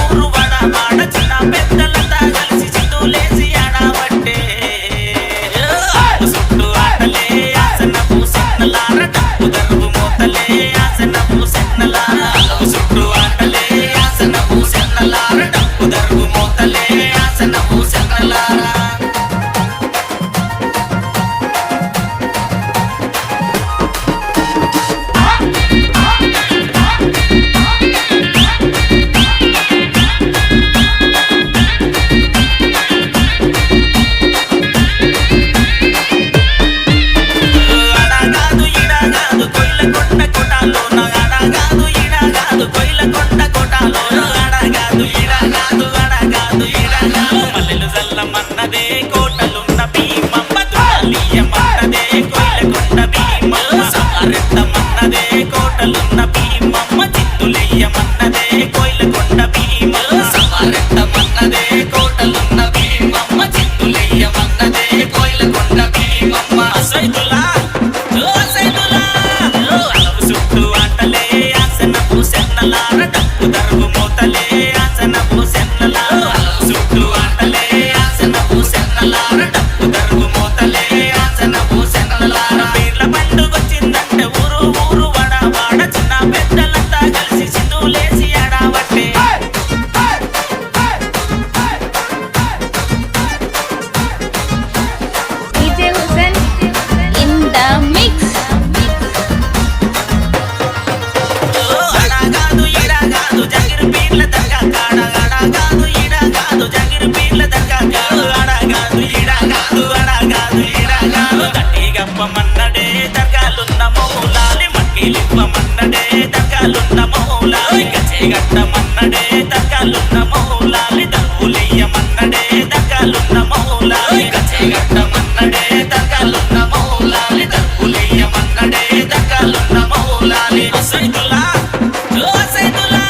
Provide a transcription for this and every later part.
ఊరు వడ వాడ చిన్న పెద్దలంతా కలిసి చిందులేసి ఆడబట్టే చుట్టూ ఆటలే ఆసనపు సెన్నలార డప్పు దరువు మోతలే ఆసనపు సెన్నలార చుట్టూ ఆటలే ఆసనపు సెన్నలార డప్పు దరువు మోతలే ఆసనపు సెన్నలార మన్నదే కోటలున్న భీమమ్మ తులాలియమన్నదే కొయిలకొండ భీమ సారెత్తమన్నదే కోటలున్న భీమమ్మ చిందులెయ్యమన్నదే కొయిలకొండ భీమ సారెత్తమన్నదే కోటలున్న భీమమ్మ చిందులెయ్యమన్నదే కొయిలకొండ భీమమ్మ సైదులా సైదులా అలవు చుట్టూ ఆటలే ఆసనపు సెన్నలార డప్పు దరువు మోతలే ఆసనపు సెన్నలార అలవు చుట్టూ ఆటలే సెన్నలార డప్పు దరువు మోతలే ఆసనపు సెన్నలార పీర్ల పండుగొచ్చిందంటే ఊరు ఊరు వడ వాడ చిన్న పెద్దలంతా కలిసి సింధులేసి ఆడబట్టే DJ Hussain in the mix. అడగాదు ఇడగాదు జగిర్ పీర్ల దర్గా కాడ అడగాదు ఇడగాదు జగిర్ పీర్ల దర్గా కాడ అడగాదు ఇడగాదు అడగాదు ఇడగాదు తట్టి గప్పమన్నడే దర్గాలున్న మౌలాలి మక్కిలివ్వమన్నడే దర్గాలున్న మౌలాలి గచ్చేగట్టమన్నడే దర్గాలున్న మౌలాలి దర్వులెయ్యమన్నడే దర్గాలున్న మౌలాలి గచ్చేగట్టమన్నడే దర్గాలున్న మౌలాలి దర్వులెయ్యమన్నడే దర్గాలున్న మౌలాలి సైదులా సైదులా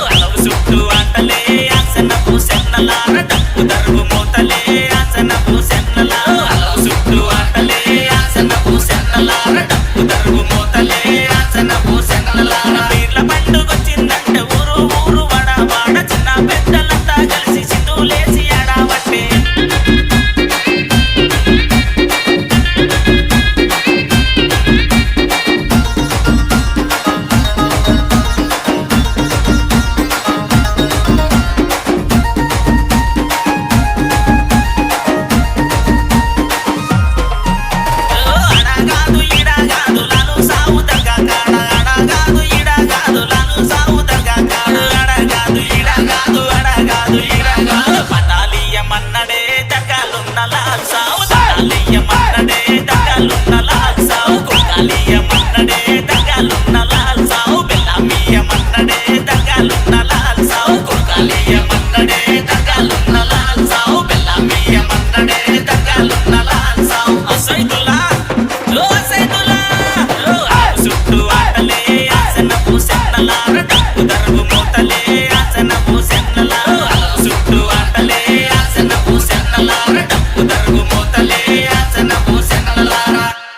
అలవు చుట్టూ ఆటలే ఆసనపు సెన్నలార డప్పు దరువు మోతలే ఆసనపు సెన్నలార అలవు చుట్టూ ఆటలే ఆసనపు సెన్నలార డప్పు దరువు మోతలే ఆసనపు సెన్నలార పీర్ల పండుగొచ్చిందంటే ఊరు ఊరు వడ వాడ చిన్న పెద్దలంతా కలిసి సింధులేసి ఆడబట్టే అడగాదు ఇడగాదు లాలు సావు దర్గా కాడ అడగాదు ఇడగాదు లాలు సావు దర్గా కాడ అడగాదు ఇడగాదు అడగాదు ఇడగాదు పటాలియమన్నడే దర్గాలున్న లాల్ సావు దర్గాలియమన్నడే దర్గాలున్న లాల్ సావు కొట్టాలియమన్నడే దర్గాలున్న లాల్ సావు బెల్లామియమన్నడే దర్గాలున్న